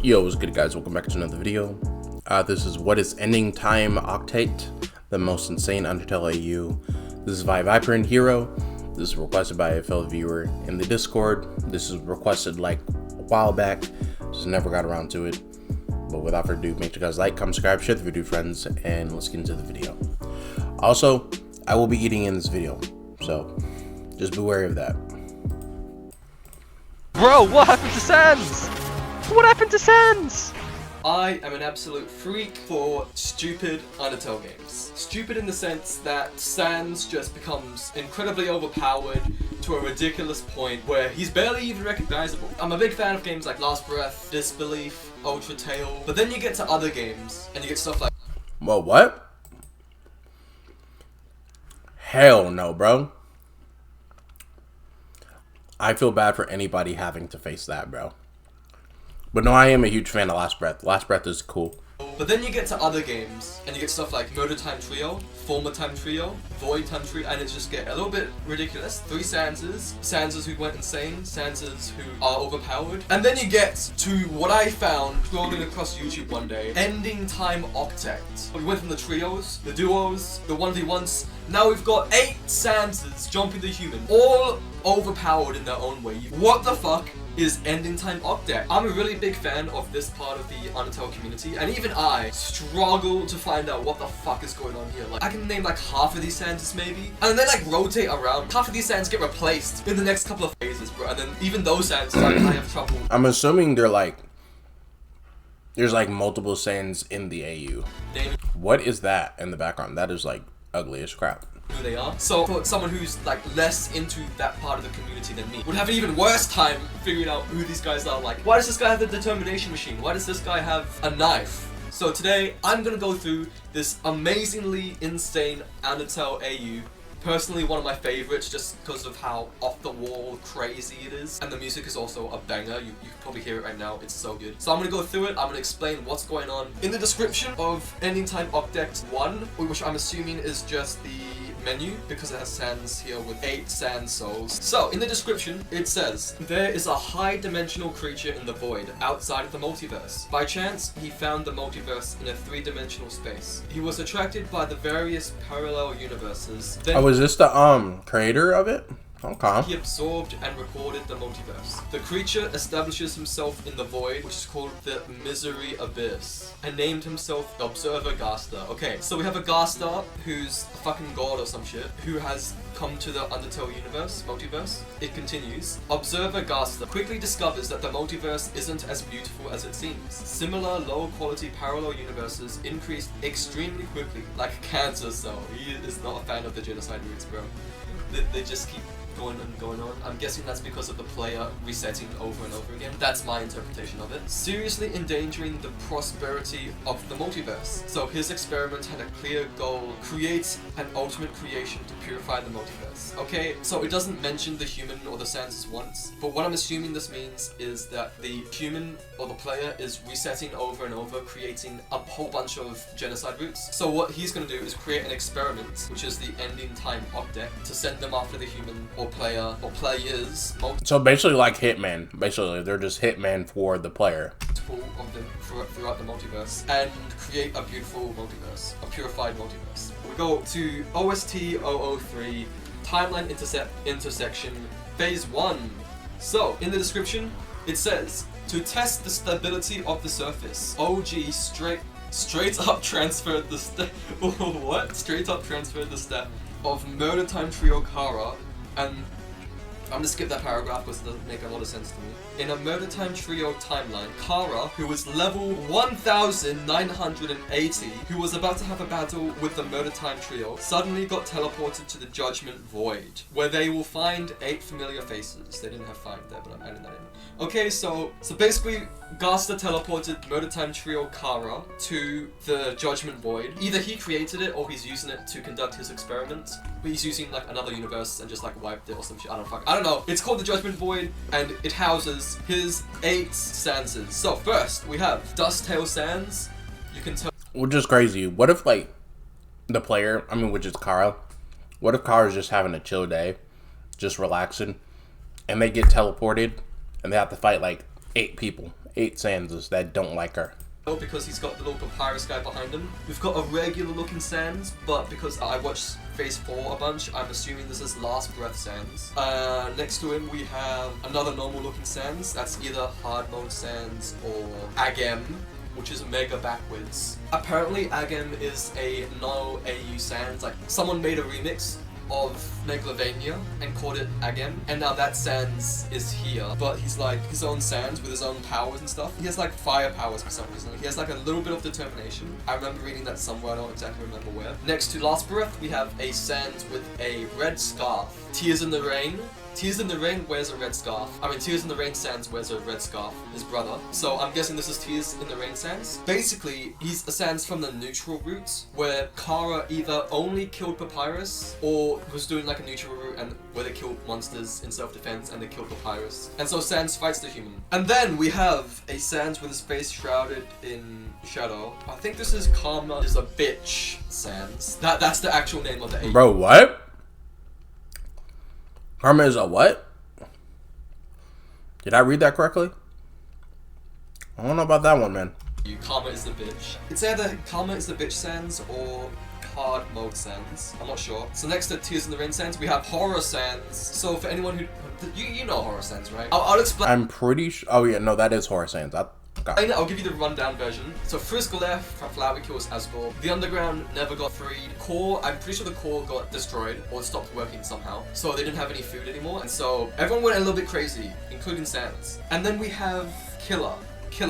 Yo, what's good, guys? Welcome back to another video. This is What is Ending Time Octet, the most insane Undertale AU. This is by Viper and Hero. This is requested by a fellow viewer in the Discord. This is requested like a while back, just never got around to it. But without further ado, make sure you guys like, comment, subscribe, share the video, friends, and let's get into the video. Also, I will be eating in this video, so just be wary of that. Bro, what happened to Sans? What happened to Sans? I am an absolute freak for stupid Undertale games. Stupid in the sense that Sans just becomes incredibly overpowered to a ridiculous point where he's barely even recognizable. I'm a big fan of games like Last Breath, Disbelief, Undertale, but then you get to other games and you get stuff like... Well, what? Hell no, bro. I feel bad for anybody having to face that, bro. But no, I am a huge fan of Last Breath. Last Breath is cool. But then you get to other games, and you get stuff like Murder Time Trio, Former Time Trio, Void Time Trio, and it just get a little bit ridiculous. 3 sanses, sanses who went insane, sanses who are overpowered. And then you get to what I found scrolling across YouTube one day, Ending Time Octet. We went from the trios, the duos, the 1v1s, now we've got 8 sanses jumping the human, all overpowered in their own way. What the fuck is Ending Time Octet? I'm a really big fan of this part of the Undertale community, and even I struggle to find out what the fuck is going on here. Like, I can name like half of these sanses maybe, and they like rotate around. Half of these sanses get replaced in the next couple of phases, bro, and then even those sanses, I have trouble. I'm assuming they're like, there's like multiple sands in the AU. What is that in the background? That is like ugly as crap. Who they are. So for someone who's like less into that part of the community than me, would have an even worse time figuring out who these guys are. Like, why does this guy have the determination machine? Why does this guy have a knife? So today I'm gonna go through this amazingly insane Undertale AU. Personally, one of my favorites just because of how off-the-wall crazy it is. And the music is also a banger. You can probably hear it right now. It's so good. So I'm going to go through it. I'm going to explain what's going on. In the description of Ending Time Octet 1, which I'm assuming is just the menu because it has Sans here with 8 Sans souls. So, in the description, it says, there is a high-dimensional creature in the void outside of the multiverse. By chance, he found the multiverse in a 3-dimensional space. He was attracted by the various parallel universes. Then Oh, is this the creator of it? Okay. he absorbed and recorded the multiverse. The creature establishes himself in the void, which is called the Misery Abyss, and named himself the Observer Gaster. Okay, so we have a Gaster who's a fucking god or some shit, who has come to the Undertale universe, multiverse. It continues. Observer Gaster quickly discovers that the multiverse isn't as beautiful as it seems. Similar low-quality parallel universes increase extremely quickly, like cancer cell. He is not a fan of the genocide roots, bro. They just keep going and going on. I'm guessing that's because of the player resetting over and over again. That's my interpretation of it. Seriously endangering the prosperity of the multiverse. So his experiment had a clear goal: create an ultimate creation to purify the multiverse. Okay, so it doesn't mention the human or the sanses once, but what I'm assuming this means is that the human or the player is resetting over and over, creating a whole bunch of genocide roots. So what he's going to do is create an experiment, which is the Ending Time Octet, to send them after the human or player or players. So basically like Hitman. Basically, they're just Hitman for the player. Multiple of them throughout the multiverse and create a beautiful multiverse, a purified multiverse. We go to OST 003, Timeline Intersection, Phase 1. So, in the description, it says, to test the stability of the surface, OG straight up transferred the step. What? Straight up transferred the step of Murder Time Trio Kara, and I'm gonna skip that paragraph because it doesn't make a lot of sense to me. In a Murder Time Trio timeline, Kara, who was level 1980, who was about to have a battle with the Murder Time Trio, suddenly got teleported to the Judgment Void, where they will find 8 familiar faces. They didn't have 5 there, but I'm adding that in. Okay, so basically, Gaster teleported Murder Time Trio Kara to the Judgment Void. Either he created it or he's using it to conduct his experiment. But he's using like another universe and just like wiped it or some shit. I don't know. It's called the Judgment Void and it houses his 8 sanses. So first we have Dusttail Sans. You can tell. Which is crazy. What if like the player, which is Kara, what if Kara's just having a chill day, just relaxing, and they get teleported and they have to fight like 8 people 8 sanses that don't like her. Because he's got the little papyrus guy behind him. We've got a regular looking Sans, but because I watched Phase 4 a bunch, I'm assuming this is Last Breath Sans. Next to him we have another normal looking Sans. That's either Hard Mode Sans or Agem, which is mega backwards. Apparently Agem is a no AU Sans. Like, someone made a remix of Megalovania and called it Agem, and now that Sans is here, but he's like his own Sans with his own powers and stuff. He has like fire powers for some reason. He has like a little bit of determination. I remember reading that somewhere, I don't exactly remember where. Next to Last Breath, we have a Sans with a red scarf. Tears in the Rain. Tears in the Rain wears a red scarf. I mean, Tears in the Rain Sans wears a red scarf, his brother. So I'm guessing this is Tears in the Rain Sans. Basically, he's a Sans from the neutral route, where Kara either only killed Papyrus, or was doing like a neutral route and where they killed monsters in self-defense and they killed Papyrus. And so Sans fights the human. And then we have a Sans with his face shrouded in shadow. I think this is Karma is a bitch Sans. That's the actual name of the agent. Bro, what? Karma is a what? Did I read that correctly? I don't know about that one, man. Karma is the bitch. It's either Karma is the bitch Sans or Hard Mode Sans. I'm not sure. So next to Tears in the Rain Sans, we have Horror Sans. So for anyone who... You know Horror Sans, right? I'll explain. I'm pretty sure... Oh, yeah, no, that is Horror Sans. I'll give you the rundown version. So Frisk left, Flower kills Asgore. The Underground never got freed. Core, I'm pretty sure the core got destroyed or stopped working somehow. So they didn't have any food anymore. And so everyone went a little bit crazy, including Sans. And then we have Killer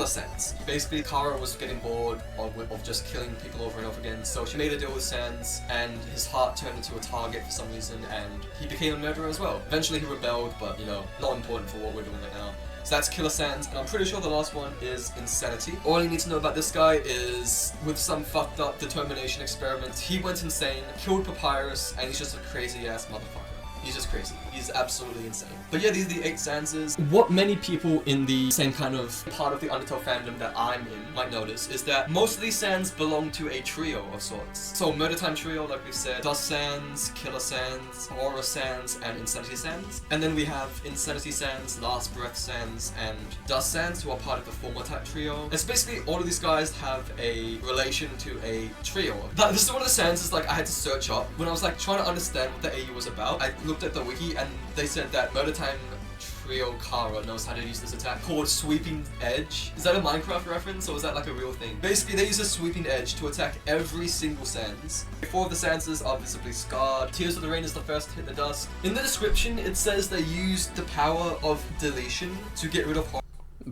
Sans. Basically, Kara was getting bored of just killing people over and over again. So she made a deal with Sans and his heart turned into a target for some reason and he became a murderer as well. Eventually he rebelled, but you know, not important for what we're doing right now. So that's Killer Sans, and I'm pretty sure the last one is Insanity. All you need to know about this guy is, with some fucked up determination experiments, he went insane, killed Papyrus, and he's just a crazy ass motherfucker. He's just crazy. He's absolutely insane. But yeah, these are the 8 Sanses. What many people in the same kind of part of the Undertale fandom that I'm in might notice is that most of these Sans belong to a trio of sorts. So Murder Time Trio, like we said, Dust Sans, Killer Sans, Horror Sans, and Insanity Sans. And then we have Insanity Sans, Last Breath Sans, and Dust Sans, who are part of the Former Type Trio. And so basically, all of these guys have a relation to a trio. This is one of the Sanses like I had to search up when I was like trying to understand what the AU was about. I looked at the wiki and they said that Murder Time Trio Kara knows how to use this attack called Sweeping Edge. Is that a Minecraft reference or is that like a real thing? Basically, they use a Sweeping Edge to attack every single Sans. 4 of the Sanses are visibly scarred. Tears of the Rain is the first to hit the dust. In the description, it says they used the power of deletion to get rid of horror.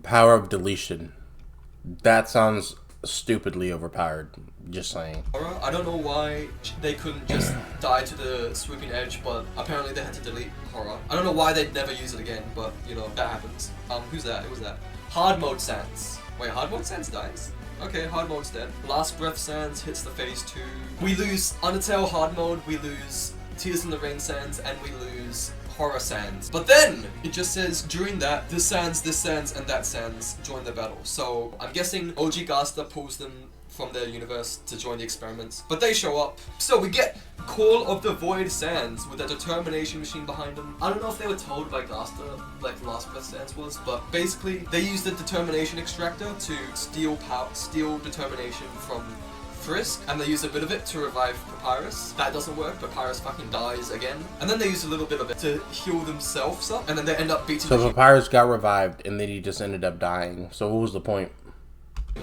Power of deletion. That sounds stupidly overpowered. Just saying. I don't know why they couldn't just die to the Sweeping Edge, but apparently they had to delete Horror. I don't know why they'd never use it again, but you know, that happens. Who's that? Who was that? Hard Mode Sans. Wait, Hard Mode Sans dies? Okay, Hard Mode's dead. Last Breath Sans hits the phase 2. We lose Undertale Hard Mode, we lose Tears in the Rain Sans, and we lose Horror Sans. But then, it just says, during that, this Sans, and that Sans join the battle. So, I'm guessing OG Gaster pulls them from their universe to join the experiments. But they show up. So we get Call of the Void Sans with a determination machine behind them. I don't know if they were told by Gaster, like Last Breath Sans was, but basically, they used the determination extractor to steal determination from Frisk, and they use a bit of it to revive Papyrus. That doesn't work, Papyrus fucking dies again. And then they use a little bit of it to heal themselves up, and then they end up beating So Papyrus got revived, and then he just ended up dying. So what was the point?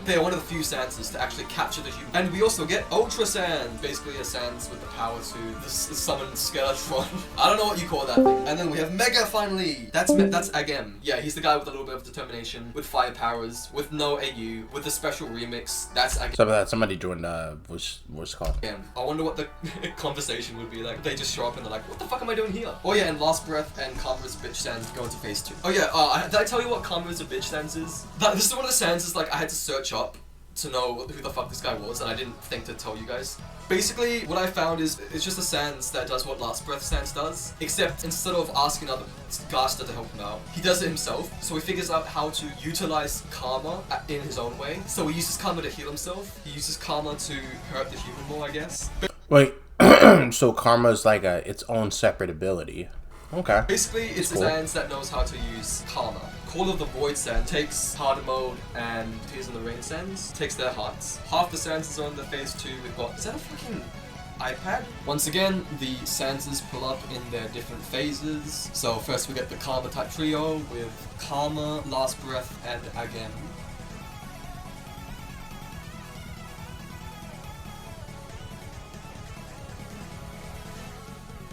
They are one of the few Sanses to actually capture the human. And we also get Ultra Sans, basically a Sans with the power to summon Skeletron. I don't know what you call that thing. And then we have Mega finally. That's Agem. Yeah, he's the guy with a little bit of determination, with fire powers, with no AU, with a special remix. That's Agem. Somebody joined what's it called? Agem. I wonder what the conversation would be like. They just show up and they're like, what the fuck am I doing here? Oh yeah, and Last Breath and Karma's Bitch Sans go into phase 2. Oh yeah, did I tell you what Karma's a Bitch Sans is? This is one of the Sanses like I had to search up to know who the fuck this guy was, and I didn't think to tell you guys. Basically, what I found is it's just a Sans that does what Last Breath Sans does, except instead of asking other Gaster to help him out, he does it himself. So he figures out how to utilize Karma in his own way. So he uses Karma to heal himself. He uses Karma to hurt the human more, I guess. Wait, so Karma is like its own separate ability. Okay. Basically, it's a Sans that knows how to use Karma. Call of the Void Sand takes harder mode and Tears in the Rain Sands, takes their hearts. Half the sanses are in the phase 2. We've got, is that a fucking iPad? Once again, the sanses pull up in their different phases. So first we get the Karma type trio with Karma, Last Breath, and Agam.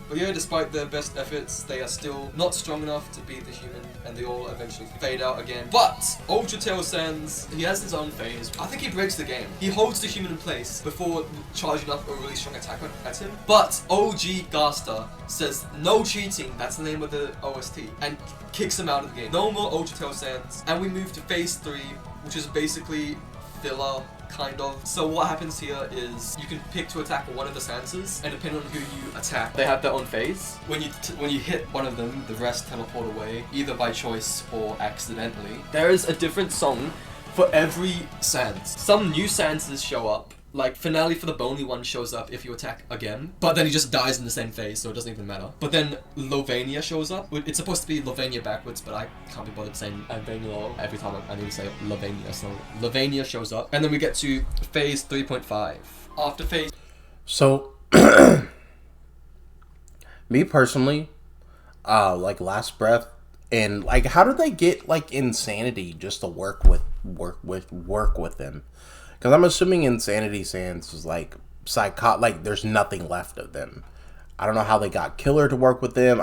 But yeah, despite their best efforts, they are still not strong enough to beat the human, and they all eventually fade out again. But Octet Sans, he has his own phase. I think he breaks the game. He holds the human in place before charging up a really strong attack at him. But OG Gaster says no cheating, that's the name of the OST, and kicks him out of the game. No more Octet Sans, and we move to phase 3, which is basically filler. Kind of. So what happens here is you can pick to attack one of the sanses, and depending on who you attack, they have their own phase. When you hit one of them, the rest teleport away, either by choice or accidentally. There is a different song for every sans. Some new sanses show up. Like, Finale for the Bony one shows up if you attack again, but then he just dies in the same phase, so it doesn't even matter. But then Lovania shows up. It's supposed to be Lovania backwards, but I can't be bothered saying Lovania every time I need to say Lovania, so Lovania shows up. And then we get to phase 3.5. After phase... So, me personally, like Last Breath, and like, how do they get like Insanity just to work with them? Because I'm assuming Insanity Sans is like like there's nothing left of them. I don't know how they got Killer to work with them.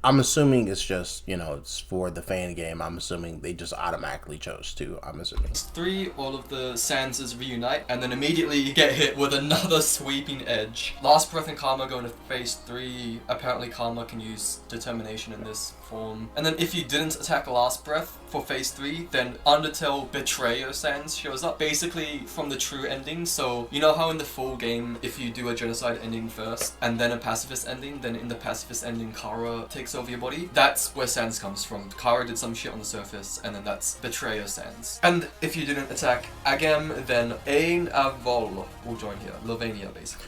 I'm assuming it's just, you know, it's for the fan game. I'm assuming they just automatically chose to. I'm assuming. 3, all of the sanses reunite and then immediately get hit with another sweeping edge. Last Breath and Karma go into phase 3. Apparently Karma can use Determination in this form. And then if you didn't attack Last Breath for phase 3, then Undertale Betrayer Sans shows up. Basically from the true ending. So you know how in the full game, if you do a genocide ending first and then a pacifist ending, then in the pacifist ending Kara takes over your body? That's where Sans comes from. Kara did some shit on the surface, and then that's Betrayer Sans. And if you didn't attack Agam, then Ain Avol will join here. Lovania, basically.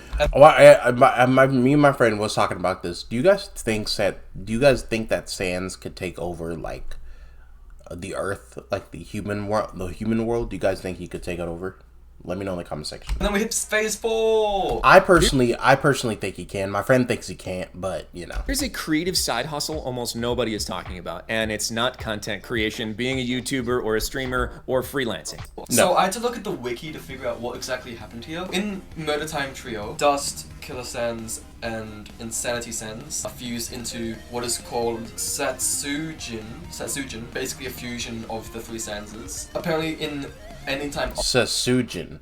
Me and my friend was talking about this. Do you guys think that Sans could take over like the Earth, like the human world? Do you guys think he could take it over? Let me know in the comment section. And then we hit phase 4! I personally think he can. My friend thinks he can't, but, you know. Here's a creative side hustle almost nobody is talking about, and it's not content creation, being a YouTuber or a streamer or freelancing. No. So I had to look at the wiki to figure out what exactly happened here. In Murder Time Trio, Dust, Killer Sans, and Insanity Sans are fused into what is called Satsujin, basically a fusion of the 3 Sanses. Apparently in anytime Sasujin,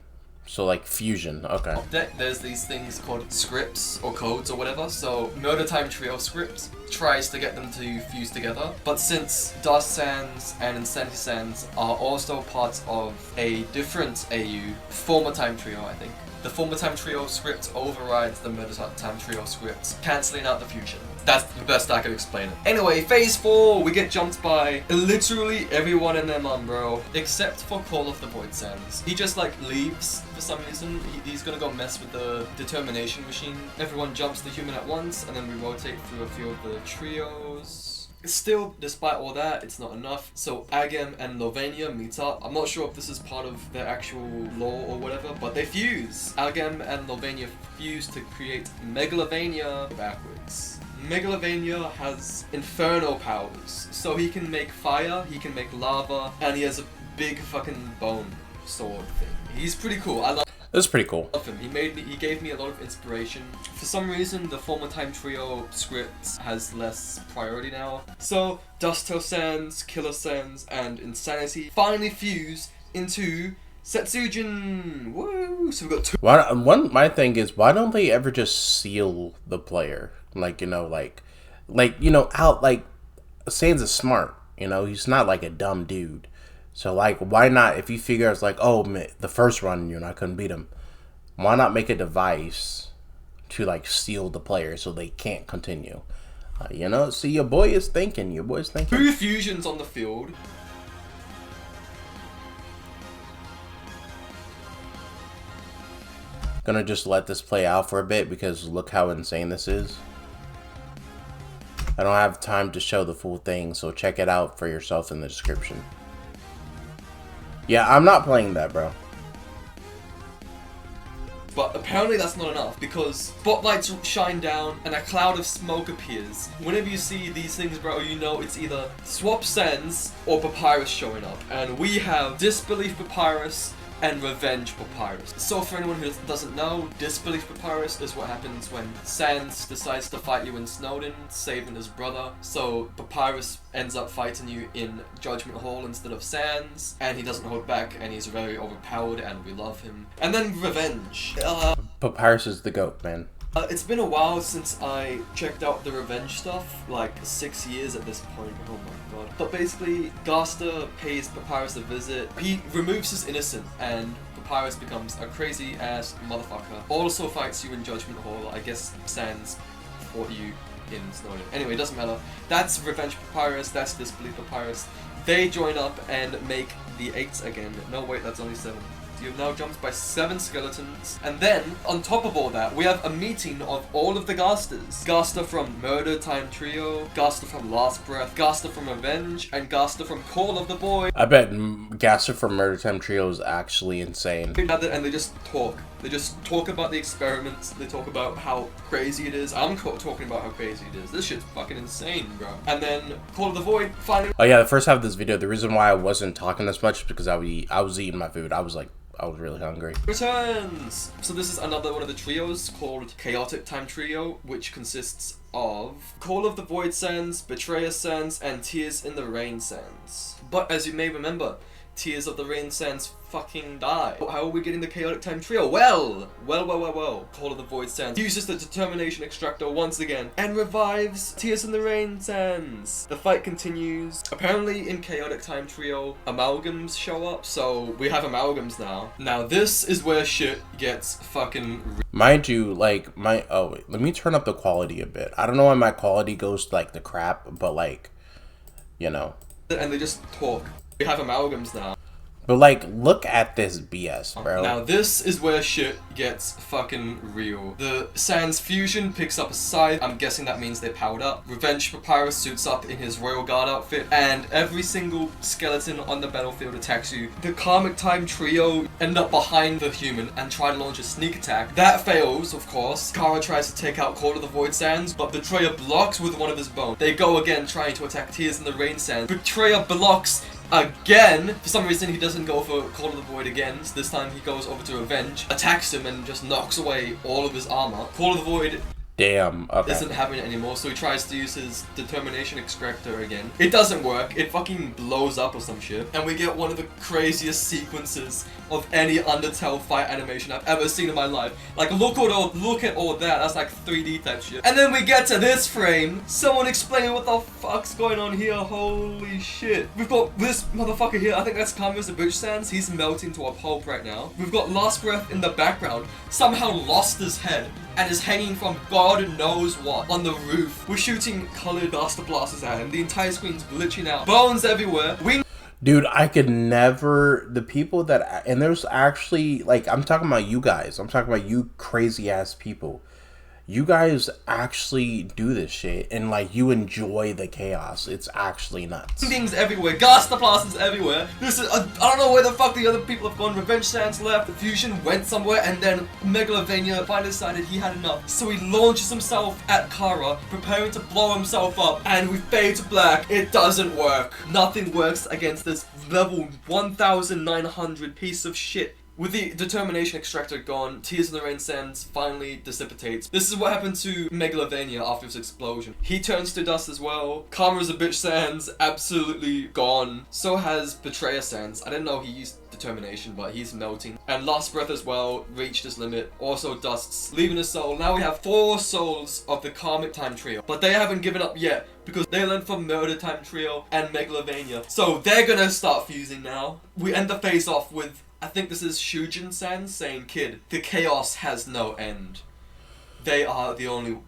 so like fusion. Okay. There's these things called scripts or codes or whatever. So Murder Time Trio script tries to get them to fuse together, but since Dust Sans and Insanity Sans are also parts of a different AU, Former Time Trio, I think. The Former Time Trio script overrides the Murder Time Trio script, cancelling out the fusion. That's the best I could explain it. Anyway, phase 4, we get jumped by literally everyone and their mum, bro. Except for Call of the Void Sands. He just like leaves for some reason. He's gonna go mess with the Determination machine. Everyone jumps the human at once, and then we rotate through a few of the trios. Still, despite all that, it's not enough. So Agam and Lovania meet up. I'm not sure if this is part of their actual lore or whatever, but they fuse. Agam and Lovania fuse to create Megalovania backwards. Megalovania has infernal powers, so he can make fire, he can make lava, and he has a big fucking bone sword thing. He's pretty cool. I love This is pretty cool. him. He gave me a lot of inspiration. For some reason, the Former Time Trio script has less priority now. So Dusto Sans, Killer Sans, and Insanity finally fuse into Setsujin. Woo! So we got 2. My thing is, why don't they ever just seal the player? Like, you know, Sans is smart. You know, he's not like a dumb dude. So, like, why not, if you figure it's like, oh, man, the first run, you know, I couldn't beat him, why not make a device to, like, seal the player so they can't continue? You know, see, your boy is thinking. 2 fusions on the field. Gonna just let this play out for a bit because look how insane this is. I don't have time to show the full thing, so check it out for yourself in the description. Yeah, I'm not playing that, bro. But apparently that's not enough, because spotlights shine down and a cloud of smoke appears. Whenever you see these things, bro, you know it's either Swap Sans or Papyrus showing up. And we have Disbelief Papyrus and Revenge Papyrus. So for anyone who doesn't know, Disbelief Papyrus is what happens when Sans decides to fight you in Snowden, saving his brother. So Papyrus ends up fighting you in Judgment Hall instead of Sans, and he doesn't hold back, and he's very overpowered, and we love him. And then Revenge. Papyrus is the GOAT, man. It's been a while since I checked out the Revenge stuff, like 6 years at this point. Oh my god. But basically, Gaster pays Papyrus a visit. He removes his innocence, and Papyrus becomes a crazy ass motherfucker. Also fights you in Judgment Hall. I guess Sans fought you in Snowden. Anyway, it doesn't matter. That's Revenge Papyrus, that's Disbelief Papyrus. They join up and make the 8s again. No, wait, that's only 7. You've now jumped by 7 skeletons. And then, on top of all that, we have a meeting of all of the Gasters. Gaster from Murder Time Trio, Gaster from Last Breath, Gaster from Revenge, and Gaster from Call of the Boy. I bet Gaster from Murder Time Trio is actually insane. And they just talk. They just talk about the experiments. They talk about how crazy it is. I'm talking about how crazy it is. This shit's fucking insane, bro. And then Call of the Void finally. Oh yeah, the first half of this video, the reason why I wasn't talking as much is because I was eating my food. I was really hungry. Returns! So this is another one of the trios called Chaotic Time Trio, which consists of Call of the Void Sans, Betrayer Sans, and Tears in the Rain Sans. But as you may remember, Tears of the Rain Sans fucking die. How are we getting the Chaotic Time Trio? Well. Call of the Void Sans uses the Determination Extractor once again and revives Tears in the Rain Sans. The fight continues. Apparently in Chaotic Time Trio, amalgams show up, so we have amalgams now. Now this is where shit gets fucking Mind you, like, oh wait, let me turn up the quality a bit. I don't know why my quality goes like the crap, but like, you know. And they just talk. We have amalgams now. But like, look at this BS, bro. Now this is where shit gets fucking real. The Sans Fusion picks up a scythe. I'm guessing that means they powered up. Revenge Papyrus suits up in his Royal Guard outfit, and every single skeleton on the battlefield attacks you. The Karmic Time Trio end up behind the human and try to launch a sneak attack. That fails, of course. Kara tries to take out Call of the Void Sans, but Betrayer blocks with one of his bones. They go again trying to attack Tears in the Rain Sans. Betrayer blocks again. For some reason he doesn't go for Call of the Void again, so this time he goes over to Revenge, attacks him and just knocks away all of his armor. Call of the Void Damn, okay. isn't having it anymore, so he tries to use his Determination Extractor again. It doesn't work, it fucking blows up or some shit. And we get one of the craziest sequences of any Undertale fight animation I've ever seen in my life. Like, look at all that, that's like 3D type shit. And then we get to this frame, someone explaining what the fuck's going on here, holy shit. We've got this motherfucker here, I think that's Kami's the Bitch Sans, he's melting to a pulp right now. We've got Last Breath in the background, somehow lost his head and is hanging from God knows what on the roof. We're shooting colored Gaster blasters at him. The entire screen's glitching out. Bones everywhere. Dude, I could never, the people that, and there's actually, like, I'm talking about you guys. I'm talking about you crazy ass people. You guys actually do this shit, and like, you enjoy the chaos. It's actually nuts. Things everywhere, Gaster blasters everywhere. This is, I don't know where the fuck the other people have gone. Revenge Sans left, the Fusion went somewhere, and then Megalovania finally decided he had enough. So he launches himself at Kara, preparing to blow himself up, and we fade to black. It doesn't work. Nothing works against this level 1900 piece of shit. With the Determination Extractor gone, Tears in the Rain Sans finally dissipates. This is what happened to Megalovania after his explosion. He turns to dust as well. Karma's a Bitch Sans, absolutely gone. So has Betrayer Sans. I didn't know he used Determination, but he's melting. And Last Breath as well, reached his limit. Also dusts, leaving his soul. Now we have 4 souls of the Karmic Time Trio. But they haven't given up yet, because they learned from Murder Time Trio and Megalovania. So they're gonna start fusing now. We end the face off with, I think this is Shujin Sans saying, "Kid, the chaos has no end." They are the only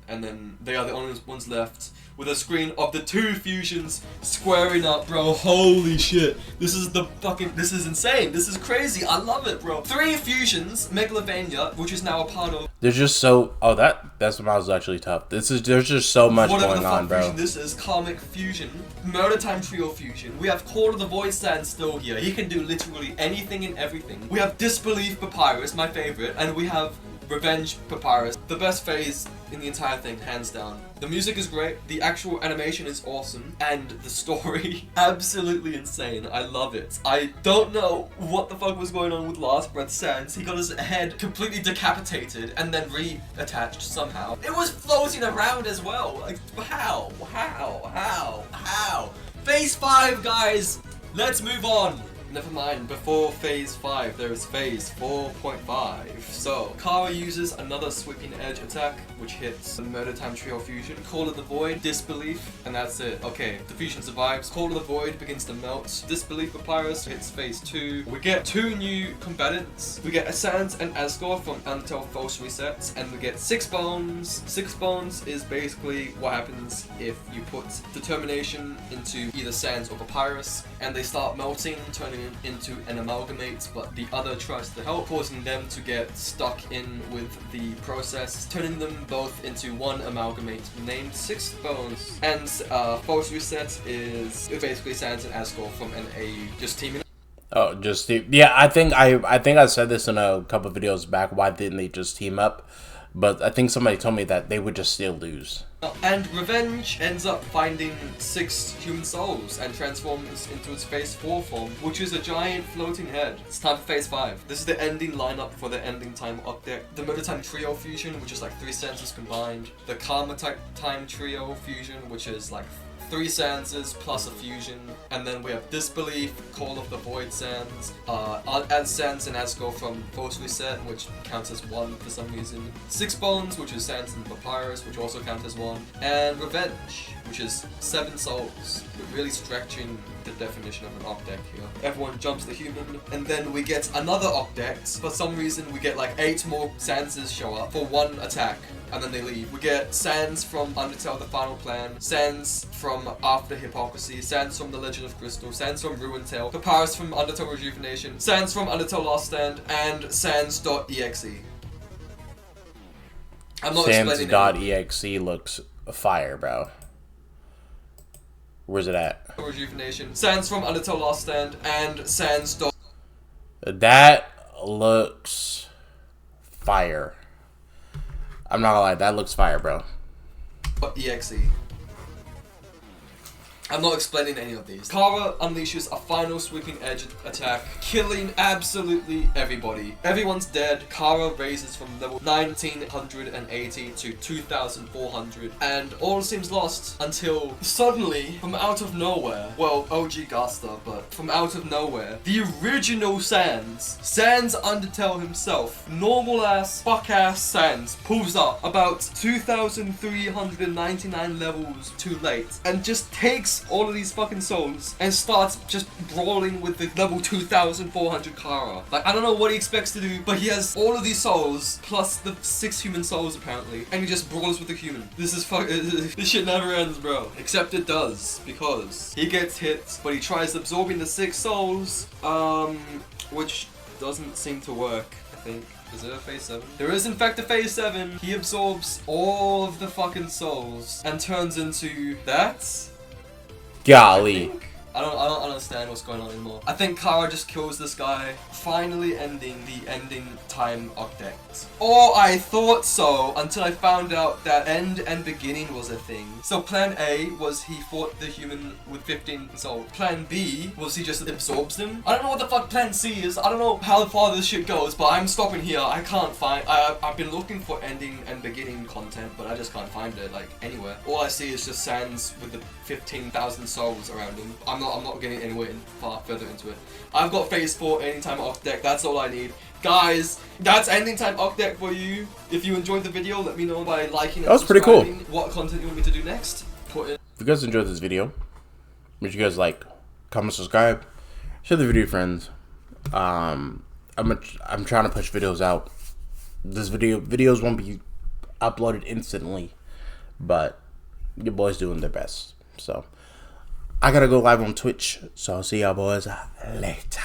ones left with a screen of the 2 fusions squaring up, bro. Holy shit. This is insane. This is crazy. I love it, bro. 3 fusions, Megalovania, which is now a part of... There's just so... Oh, that's what was actually tough. There's just so much whatever going the fuck on, bro. Fusion this is, Karmic Fusion, Murder Time Trio Fusion. We have Call of the Void Sand still here. He can do literally anything and everything. We have Disbelief Papyrus, my favorite, and we have Revenge Papyrus. The best phase in the entire thing, hands down. The music is great, the actual animation is awesome, and the story, absolutely insane. I love it. I don't know what the fuck was going on with Last Breath Sans. He got his head completely decapitated and then reattached somehow. It was floating around as well. Like, how? Phase 5, guys! Let's move on! Never mind, before Phase 5, there is Phase 4.5. So, Kara uses another Sweeping Edge attack, which hits the Murder Time Trio Fusion, Call of the Void, Disbelief, and that's it. Okay, the fusion survives, Call of the Void begins to melt, Disbelief Papyrus hits Phase 2. We get 2 new combatants. We get Sans and Asgore from Undertale False Resets, and we get 6 bones. 6 bones is basically what happens if you put Determination into either Sans or Papyrus, and they start melting, turning into an amalgamate, but the other tries to help, causing them to get stuck in with the process, turning them both into one amalgamate named 6 Bones. And False Reset is basically Sans and Asgore from NA just teaming. Oh, yeah. I think I said this in a couple of videos back. Why didn't they just team up? But I think somebody told me that they would just still lose. And Revenge ends up finding 6 human souls and transforms into its Phase 4 form, which is a giant floating head. It's time for Phase 5. This is the ending lineup for the ending time Octet. The Murder Time Trio Fusion, which is like 3 senses combined. The Karma Time Trio Fusion, which is like 3 Sanses plus a fusion, and then we have Disbelief, Call of the Void Sans, add Sans and Asgore from False Reset, which counts as 1 for some reason, 6 Bones, which is Sans and Papyrus, which also count as 1, and Revenge, which is 7 souls. We're really stretching the definition of an Octet here. Everyone jumps the human, and then we get another Octet. For some reason, we get like 8 more Sanses show up for 1 attack, and then they leave. We get Sans from Undertale The Final Plan, Sans from After Hypocrisy, Sans from The Legend of Crystal, Sans from Ruined Tale, Papyrus from Undertale Rejuvenation, Sans from Undertale Last Stand, and Sans.exe. I'm not explaining it. Sans.exe looks fire, bro. Where's it at? Rejuvenation, Sans from Undertale Last Stand, and Sans. That looks fire. I'm not gonna lie, that looks fire, bro. .exe. I'm not explaining any of these. Kara unleashes a final sweeping edge attack, killing absolutely everybody. Everyone's dead. Kara raises from level 1980 to 2400, and all seems lost until suddenly, from out of nowhere, well, OG Gaster, but from out of nowhere, the original Sans Undertale himself, normal ass, fuck ass Sans, pulls up about 2399 levels too late, and just takes all of these fucking souls and starts just brawling with the level 2400 Kara. Like, I don't know what he expects to do, but he has all of these souls plus the 6 human souls apparently, and he just brawls with the human. This is this shit never ends, bro. Except it does, because he gets hit, but he tries absorbing the 6 souls, which doesn't seem to work, I think. Is there a Phase 7? There is in fact a Phase 7. He absorbs all of the fucking souls and turns into that. Golly. I don't understand what's going on anymore. I think Kara just kills this guy, finally ending the ending time Octet. Or I thought so until I found out that end and beginning was a thing. So plan A was he fought the human with 15 souls. Plan B was he just absorbs them. I don't know what the fuck plan C is. I don't know how far this shit goes, but I'm stopping here. I can't find. I've been looking for ending and beginning content, but I just can't find it like anywhere. All I see is just Sans with the 15,000 souls around him. I'm not getting anywhere far further into it. I've got Phase 4 Ending Time Octet. That's all I need. Guys, that's Ending Time Octet for you. If you enjoyed the video, let me know by liking and pretty cool. What content you want me to do next. Put it. If you guys enjoyed this video, make sure you guys like, comment, subscribe, share the video with friends. I'm trying to push videos out. Videos won't be uploaded instantly, but your boys doing their best. So I gotta go live on Twitch, so I'll see y'all boys later.